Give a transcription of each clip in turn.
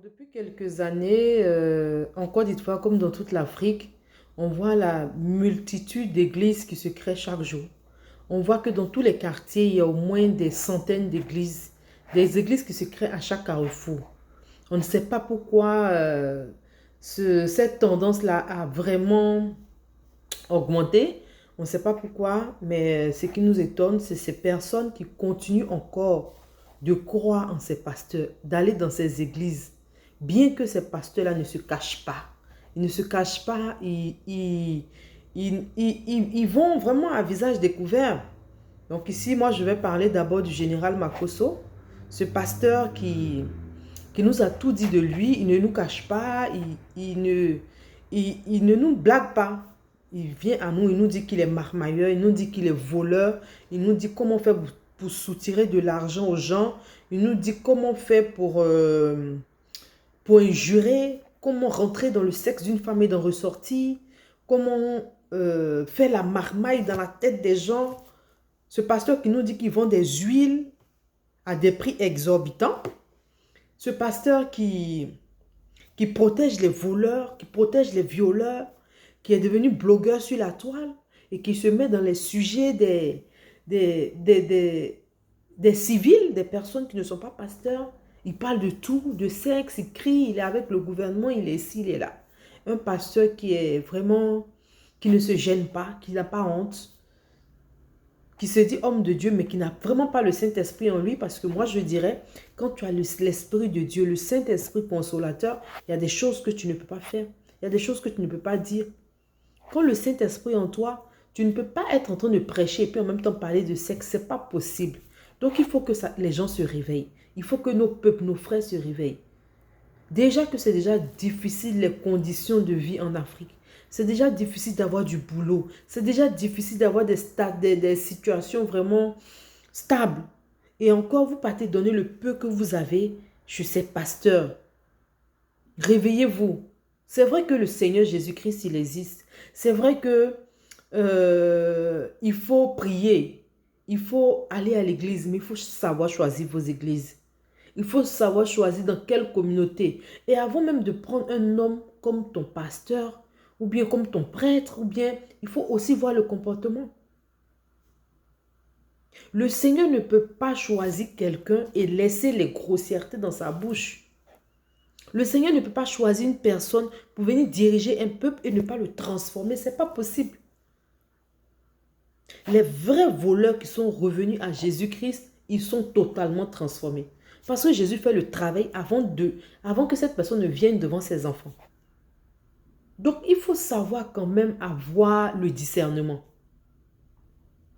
Depuis quelques années, en Côte d'Ivoire, comme dans toute l'Afrique, on voit la multitude d'églises qui se créent chaque jour. On voit que dans tous les quartiers, il y a au moins des centaines d'églises, des églises qui se créent à chaque carrefour. On ne sait pas pourquoi cette tendance-là a vraiment augmenté. On ne sait pas pourquoi, mais ce qui nous étonne, c'est ces personnes qui continuent encore de croire en ces pasteurs, d'aller dans ces églises, bien que ces pasteurs-là ne se cachent pas. Ils ne se cachent pas, ils vont vraiment à visage découvert. Donc ici, moi, je vais parler d'abord du général Makosso, ce pasteur qui nous a tout dit de lui. Il ne nous cache pas, il ne nous blague pas. Il vient à nous, il nous dit qu'il est marmailleur, il nous dit qu'il est voleur, il nous dit comment faire pour soutirer de l'argent aux gens, il nous dit comment faire pour injurer, comment rentrer dans le sexe d'une femme et d'en ressortir, comment faire la marmaille dans la tête des gens. Ce pasteur qui nous dit qu'il vend des huiles à des prix exorbitants. Ce pasteur qui protège les voleurs, qui protège les violeurs, qui est devenu blogueur sur la toile et qui se met dans les sujets des civils, des personnes qui ne sont pas pasteurs. Il parle de tout, de sexe, il crie, il est avec le gouvernement, il est ici, il est là. Un pasteur qui est vraiment, qui ne se gêne pas, qui n'a pas honte, qui se dit homme de Dieu, mais qui n'a vraiment pas le Saint-Esprit en lui, parce que moi, je dirais, quand tu as l'Esprit de Dieu, le Saint-Esprit consolateur, il y a des choses que tu ne peux pas faire. Il y a des choses que tu ne peux pas dire. Quand le Saint-Esprit est en toi, tu ne peux pas être en train de prêcher et puis en même temps parler de sexe. Ce n'est pas possible. Donc, il faut que les gens se réveillent. Il faut que nos peuples, nos frères se réveillent. Déjà que c'est déjà difficile les conditions de vie en Afrique. C'est déjà difficile d'avoir du boulot. C'est déjà difficile d'avoir des situations vraiment stables. Et encore, vous partez donner le peu que vous avez chez ces pasteurs. Réveillez-vous. C'est vrai que le Seigneur Jésus-Christ, il existe. C'est vrai que il faut prier. Il faut aller à l'église, mais il faut savoir choisir vos églises. Il faut savoir choisir dans quelle communauté. Et avant même de prendre un homme comme ton pasteur, ou bien comme ton prêtre, ou bien, il faut aussi voir le comportement. Le Seigneur ne peut pas choisir quelqu'un et laisser les grossièretés dans sa bouche. Le Seigneur ne peut pas choisir une personne pour venir diriger un peuple et ne pas le transformer. Ce n'est pas possible. Les vrais voleurs qui sont revenus à Jésus-Christ, ils sont totalement transformés. Parce que Jésus fait le travail avant que cette personne ne vienne devant ses enfants. Donc, il faut savoir quand même avoir le discernement.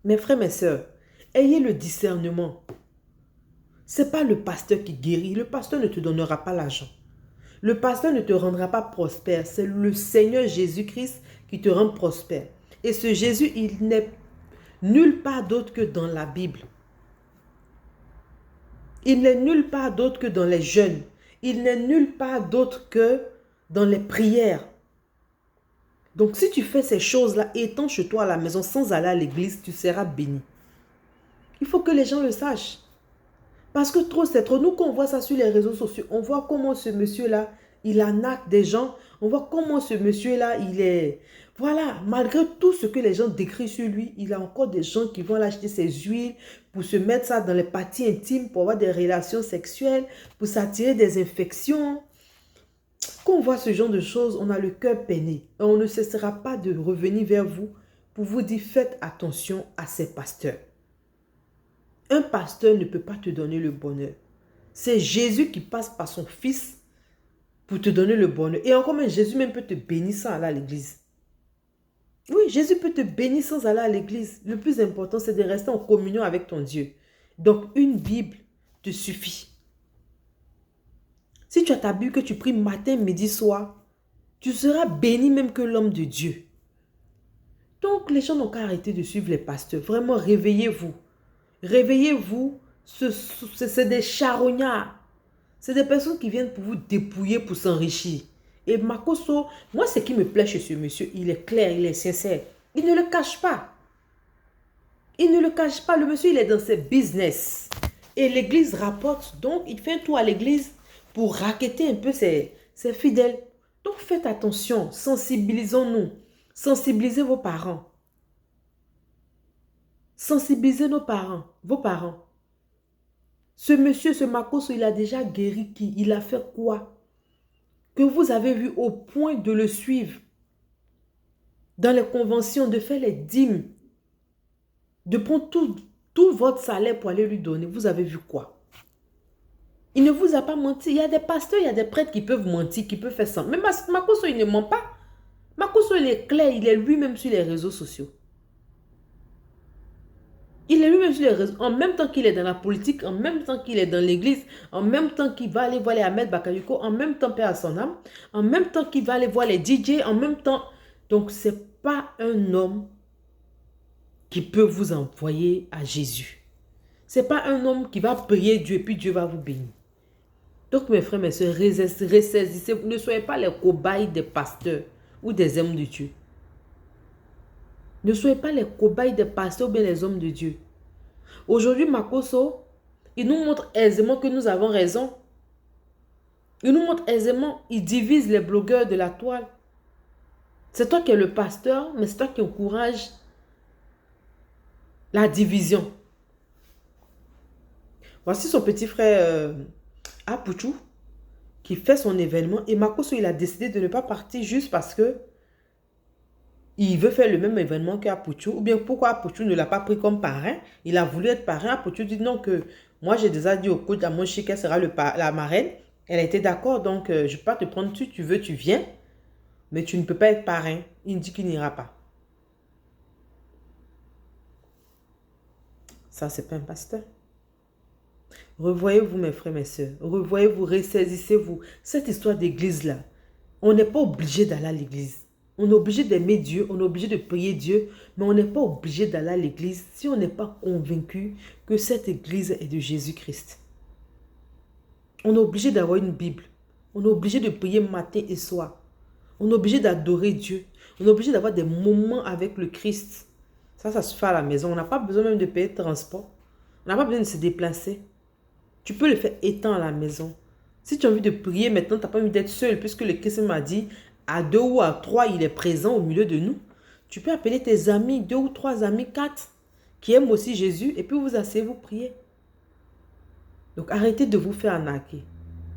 Mes frères, mes sœurs, ayez le discernement. Ce n'est pas le pasteur qui guérit. Le pasteur ne te donnera pas l'argent. Le pasteur ne te rendra pas prospère. C'est le Seigneur Jésus-Christ qui te rend prospère. Et ce Jésus, il n'est nulle part d'autre que dans la Bible. Il n'est nulle part d'autre que dans les jeûnes. Il n'est nulle part d'autre que dans les prières. Donc, si tu fais ces choses-là, étant chez toi à la maison sans aller à l'église, tu seras béni. Il faut que les gens le sachent. Parce que trop, c'est trop. Nous, quand on voit ça sur les réseaux sociaux, on voit comment ce monsieur-là, il arnaque des gens. On voit comment ce monsieur-là, il est... Voilà, malgré tout ce que les gens décrivent sur lui, il a encore des gens qui vont l'acheter ses huiles pour se mettre ça dans les parties intimes, pour avoir des relations sexuelles, pour s'attirer des infections. Quand on voit ce genre de choses, on a le cœur peiné. Et on ne cessera pas de revenir vers vous pour vous dire faites attention à ces pasteurs. Un pasteur ne peut pas te donner le bonheur. C'est Jésus qui passe par son Fils pour te donner le bonheur. Et encore même, Jésus même peut te bénir sans aller à l'église. Oui, Jésus peut te bénir sans aller à l'église. Le plus important, c'est de rester en communion avec ton Dieu. Donc, une Bible te suffit. Si tu as ta Bible que tu pries matin, midi, soir, tu seras béni même que l'homme de Dieu. Donc, les gens n'ont qu'à arrêter de suivre les pasteurs. Vraiment, réveillez-vous. Réveillez-vous. C'est des charognards. C'est des personnes qui viennent pour vous dépouiller, pour s'enrichir. Et Makosso, moi, ce qui me plaît chez ce monsieur, il est clair, il est sincère. Il ne le cache pas. Il ne le cache pas. Le monsieur, il est dans ses business. Et l'église rapporte. Donc, il fait un tour à l'église pour racketter un peu ses fidèles. Donc faites attention, sensibilisons-nous. Sensibilisez vos parents. Sensibilisez nos parents, vos parents. Ce monsieur, ce Makoso, il a déjà guéri qui? Il a fait quoi? Que vous avez vu au point de le suivre dans les conventions, de faire les dîmes, de prendre tout votre salaire pour aller lui donner. Vous avez vu quoi? Il ne vous a pas menti. Il y a des pasteurs, il y a des prêtres qui peuvent mentir, qui peuvent faire ça. Mais Makoso, il ne ment pas. Makoso, il est clair, il est lui-même sur les réseaux sociaux. Il est lui-même sur les réseaux, en même temps qu'il est dans la politique, en même temps qu'il est dans l'église, en même temps qu'il va aller voir les Ahmed Bakayoko, en même temps Père à son âme, en même temps qu'il va aller voir les DJ, en même temps. Donc, ce n'est pas un homme qui peut vous envoyer à Jésus. Ce n'est pas un homme qui va prier Dieu et puis Dieu va vous bénir. Donc, mes frères, mes soeurs, ressaisissez, ne soyez pas les cobayes des pasteurs ou des hommes de Dieu. Ne soyez pas les cobayes des pasteurs ou bien les hommes de Dieu. Aujourd'hui, Makoso, il nous montre aisément que nous avons raison. Il nous montre aisément, il divise les blogueurs de la toile. C'est toi qui es le pasteur, mais c'est toi qui encourage la division. Voici son petit frère Apuchu qui fait son événement. Et Makoso, il a décidé de ne pas partir juste parce que il veut faire le même événement qu'Apuchu. Ou bien pourquoi Apuchu ne l'a pas pris comme parrain. Il a voulu être parrain. Apuchu dit non, que moi j'ai déjà dit au coach à mon chic qu'elle sera la marraine. Elle était d'accord, donc je ne peux pas te prendre, si tu veux, tu viens. Mais tu ne peux pas être parrain. Il dit qu'il n'ira pas. Ça, c'est pas un pasteur. Revoyez-vous, mes frères, mes soeurs. Revoyez-vous, ressaisissez-vous. Cette histoire d'église-là, on n'est pas obligé d'aller à l'église. On est obligé d'aimer Dieu, on est obligé de prier Dieu, mais on n'est pas obligé d'aller à l'église si on n'est pas convaincu que cette église est de Jésus-Christ. On est obligé d'avoir une Bible. On est obligé de prier matin et soir. On est obligé d'adorer Dieu. On est obligé d'avoir des moments avec le Christ. Ça se fait à la maison. On n'a pas besoin même de payer de transport. On n'a pas besoin de se déplacer. Tu peux le faire étant à la maison. Si tu as envie de prier maintenant, tu n'as pas envie d'être seul, puisque le Christ m'a dit, à 2 ou à 3, il est présent au milieu de nous. Tu peux appeler tes amis, 2 ou 3 amis, 4, qui aiment aussi Jésus, et puis vous asseyez, vous priez. Donc arrêtez de vous faire arnaquer.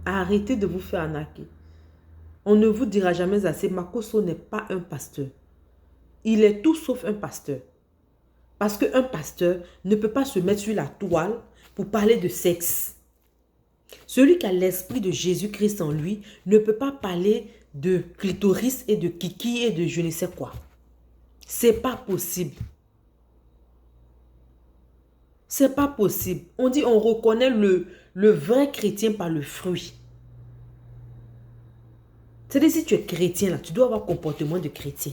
Arrêtez de vous faire arnaquer. On ne vous dira jamais assez, Makoso n'est pas un pasteur. Il est tout sauf un pasteur. Parce qu'un pasteur ne peut pas se mettre sur la toile pour parler de sexe. Celui qui a l'esprit de Jésus-Christ en lui ne peut pas parler de clitoris et de kiki et de je ne sais quoi. C'est pas possible. C'est pas possible. On dit on reconnaît le vrai chrétien par le fruit. C'est-à-dire si tu es chrétien là, tu dois avoir comportement de chrétien.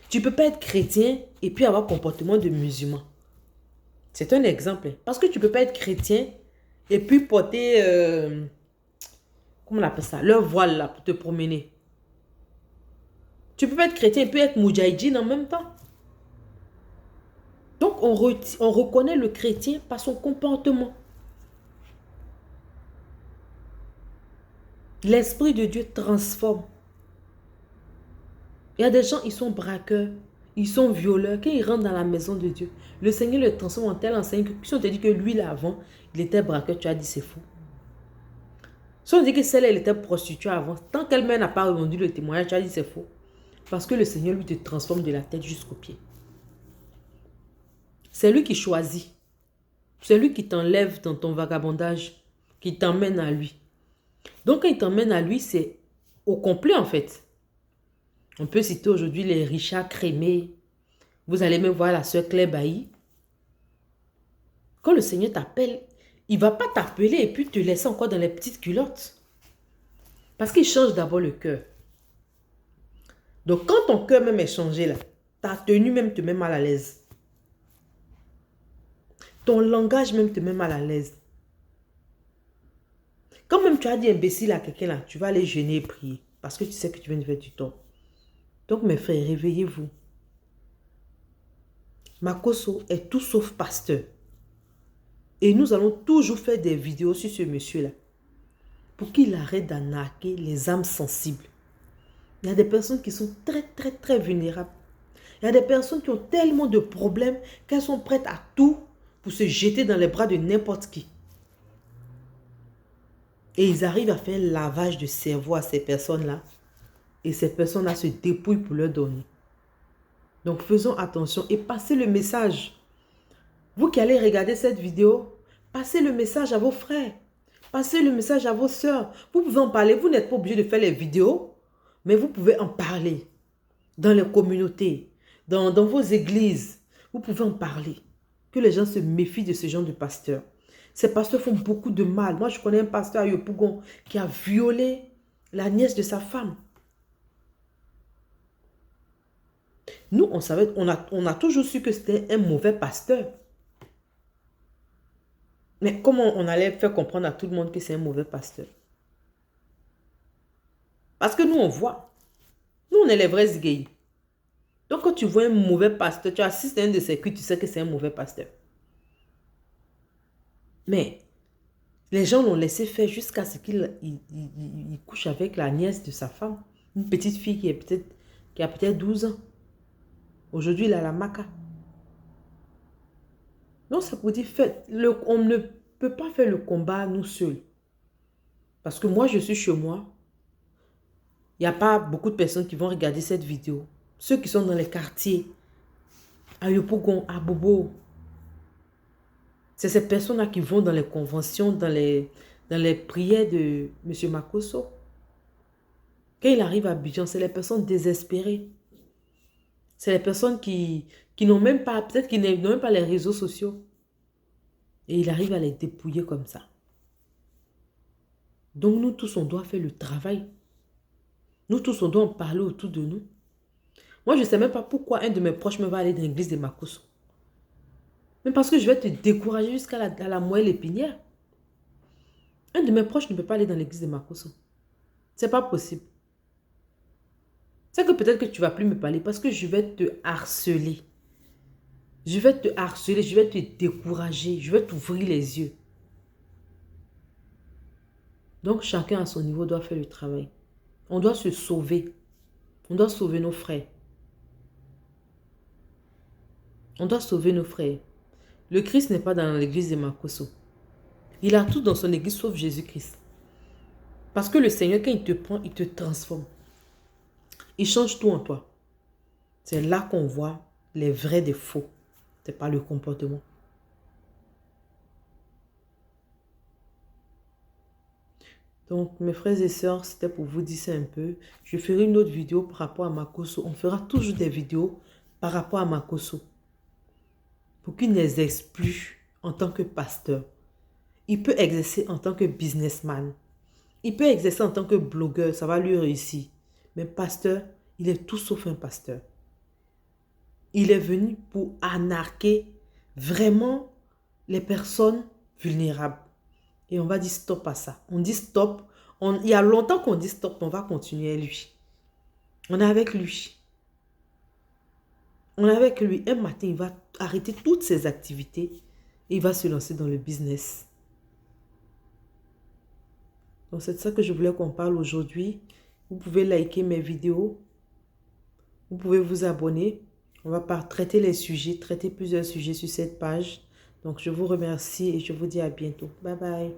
Tu ne peux pas être chrétien et puis avoir comportement de musulman. C'est un exemple. Parce que tu ne peux pas être chrétien et puis porter, comment on appelle ça, leur voile là pour te promener. Tu ne peux pas être chrétien et puis être moudjahidine en même temps. Donc on reconnaît le chrétien par son comportement. L'Esprit de Dieu transforme. Il y a des gens, ils sont braqueurs, ils sont violeurs. Quand ils rentrent dans la maison de Dieu, le Seigneur le transforme en tel enseigne que si on te dit que lui, là, avant, il était braqueur, tu as dit c'est faux. Si on dit que celle-là, elle était prostituée avant, tant qu'elle-même n'a pas rendu le témoignage, tu as dit c'est faux. Parce que le Seigneur, lui, te transforme de la tête jusqu'aux pieds. C'est lui qui choisit. C'est lui qui t'enlève dans ton vagabondage, qui t'emmène à lui. Donc, quand il t'emmène à lui, c'est au complet, en fait. On peut citer aujourd'hui les Richard Crémé. Vous allez même voir la sœur Claire Bailly. Quand le Seigneur t'appelle, il ne va pas t'appeler et puis te laisser encore dans les petites culottes. Parce qu'il change d'abord le cœur. Donc, quand ton cœur même est changé, là, ta tenue même te met mal à l'aise. Ton langage même te met mal à l'aise. Quand même tu as dit imbécile à quelqu'un là, tu vas aller jeûner et prier. Parce que tu sais que tu viens de faire du tort. Donc mes frères, réveillez-vous. Makoso est tout sauf pasteur. Et nous allons toujours faire des vidéos sur ce monsieur-là pour qu'il arrête d'arnaquer les âmes sensibles. Il y a des personnes qui sont très, très, très vulnérables. Il y a des personnes qui ont tellement de problèmes qu'elles sont prêtes à tout pour se jeter dans les bras de n'importe qui. Et ils arrivent à faire un lavage de cerveau à ces personnes-là. Et ces personnes-là se dépouillent pour leur donner. Donc faisons attention et passez le message. Vous qui allez regarder cette vidéo, passez le message à vos frères. Passez le message à vos sœurs. Vous pouvez en parler. Vous n'êtes pas obligé de faire les vidéos, mais vous pouvez en parler dans les communautés, dans vos églises. Vous pouvez en parler. Que les gens se méfient de ce genre de pasteurs. Ces pasteurs font beaucoup de mal. Moi, je connais un pasteur à Yopougon qui a violé la nièce de sa femme. Nous, on savait, on a toujours su que c'était un mauvais pasteur. Mais comment on allait faire comprendre à tout le monde que c'est un mauvais pasteur? Parce que nous, on voit. Nous, on est les vrais zigueis. Donc, quand tu vois un mauvais pasteur, tu assistes à un de ses cultes, tu sais que c'est un mauvais pasteur. Mais les gens l'ont laissé faire jusqu'à ce qu'il couche avec la nièce de sa femme. Une petite fille qui a peut-être 12 ans. Aujourd'hui, il a la maca. Donc, ça pour dire, on ne peut pas faire le combat nous seuls. Parce que moi, je suis chez moi. Il n'y a pas beaucoup de personnes qui vont regarder cette vidéo. Ceux qui sont dans les quartiers, à Yopougon, à Bobo, c'est ces personnes-là qui vont dans les conventions, dans les prières de M. Makosso. Quand il arrive à Abidjan, c'est les personnes désespérées. C'est les personnes qui n'ont même pas, peut-être qui n'ont même pas les réseaux sociaux. Et il arrive à les dépouiller comme ça. Donc nous tous, on doit faire le travail. Nous tous, on doit en parler autour de nous. Moi, je ne sais même pas pourquoi un de mes proches me va aller dans l'église de Makosso. Mais parce que je vais te décourager jusqu'à la moelle épinière. Un de mes proches ne peut pas aller dans l'église de Makosso. C'est pas possible. C'est que peut-être que tu ne vas plus me parler parce que je vais te harceler. Je vais te harceler, je vais te décourager, je vais t'ouvrir les yeux. Donc, chacun à son niveau doit faire le travail. On doit se sauver. On doit sauver nos frères. On doit sauver nos frères. Le Christ n'est pas dans l'église de Makosso. Il a tout dans son église sauf Jésus-Christ. Parce que le Seigneur, quand il te prend, il te transforme. Il change tout en toi. C'est là qu'on voit les vrais des faux. Ce n'est pas le comportement. Donc, mes frères et sœurs, c'était pour vous dire ça un peu. Je ferai une autre vidéo par rapport à Makosso. On fera toujours des vidéos par rapport à Makosso. Pour qu'il n'exerce plus en tant que pasteur. Il peut exercer en tant que businessman. Il peut exercer en tant que blogueur. Ça va lui réussir. Mais pasteur, il est tout sauf un pasteur. Il est venu pour arnaquer vraiment les personnes vulnérables. Et on va dire stop à ça. On dit stop. Il y a longtemps qu'on dit stop. On va continuer lui. On est avec lui. On est avec lui. Un matin, il va arrêter toutes ses activités. Et il va se lancer dans le business. Donc c'est de ça que je voulais qu'on parle aujourd'hui. Vous pouvez liker mes vidéos. Vous pouvez vous abonner. On va traiter les sujets, traiter plusieurs sujets sur cette page. Donc je vous remercie et je vous dis à bientôt. Bye bye.